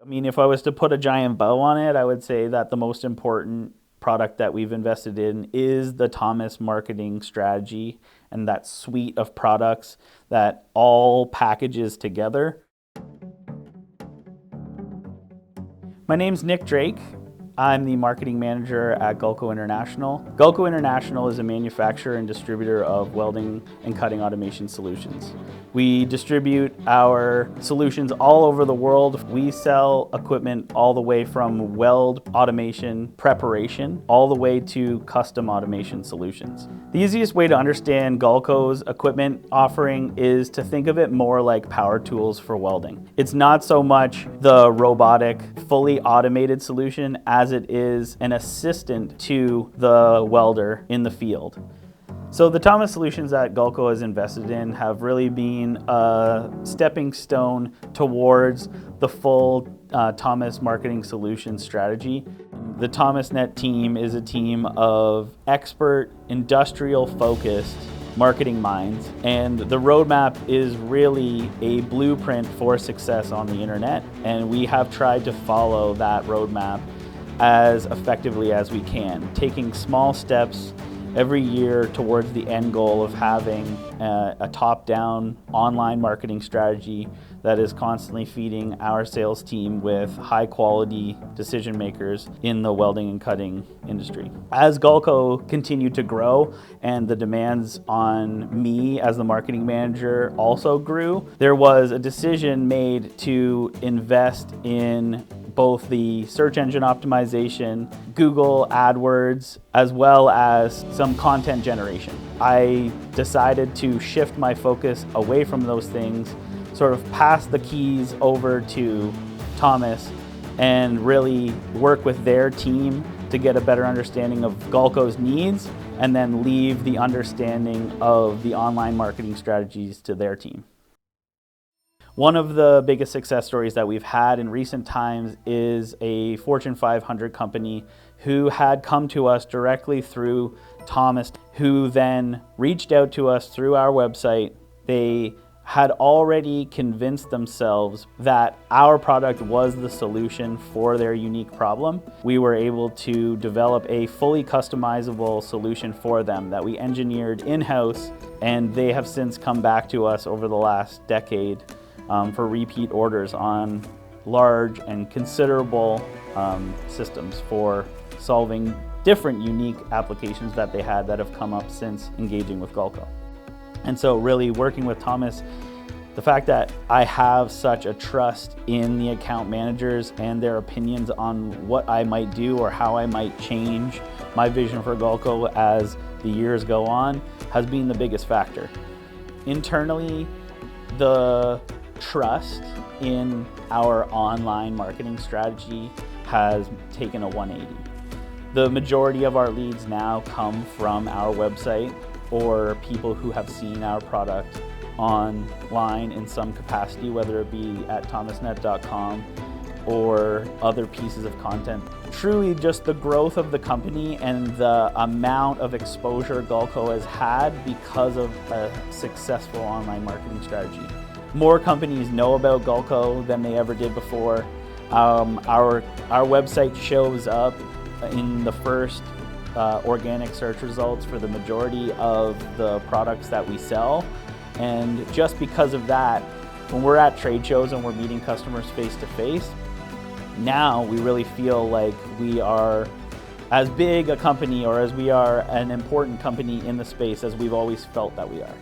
I mean, if I was to put a giant bow on it, I would say that the most important product that we've invested in is the Thomas marketing strategy and that suite of products that all packages together. My name's Nick Drake. I'm the marketing manager at Gullco International. Gullco International is a manufacturer and distributor of welding and cutting automation solutions. We distribute our solutions all over the world. We sell equipment all the way from weld automation preparation all the way to custom automation solutions. The easiest way to understand Gullco's equipment offering is to think of it more like power tools for welding. It's not so much the robotic, fully automated solution as it is an assistant to the welder in the field. So the Thomas solutions that Gullco has invested in have really been a stepping stone towards the full Thomas marketing solutions strategy. The ThomasNet team is a team of expert, industrial-focused marketing minds, and the roadmap is really a blueprint for success on the internet, and we have tried to follow that roadmap as effectively as we can, taking small steps every year towards the end goal of having a top-down online marketing strategy that is constantly feeding our sales team with high-quality decision makers in the welding and cutting industry. As Gullco continued to grow and the demands on me as the marketing manager also grew, there was a decision made to invest in both the search engine optimization, Google AdWords, as well as some content generation. I decided to shift my focus away from those things, sort of pass the keys over to Thomas and really work with their team to get a better understanding of Gullco's needs and then leave the understanding of the online marketing strategies to their team. One of the biggest success stories that we've had in recent times is a Fortune 500 company who had come to us directly through Thomas, who then reached out to us through our website. They had already convinced themselves that our product was the solution for their unique problem. We were able to develop a fully customizable solution for them that we engineered in-house, and they have since come back to us over the last decade for repeat orders on large and considerable systems for solving different unique applications that they had that have come up since engaging with Gullco. And so really working with Thomas, the fact that I have such a trust in the account managers and their opinions on what I might do or how I might change my vision for Gullco as the years go on has been the biggest factor. Internally, the trust in our online marketing strategy has taken a 180. The majority of our leads now come from our website or people who have seen our product online in some capacity, whether it be at thomasnet.com or other pieces of content. Truly just the growth of the company and the amount of exposure Gullco has had because of a successful online marketing strategy. More companies know about Gullco than they ever did before. Our website shows up in the first organic search results for the majority of the products that we sell. And just because of that, when we're at trade shows and we're meeting customers face to face, now we really feel like we are as big a company or as we are an important company in the space as we've always felt that we are.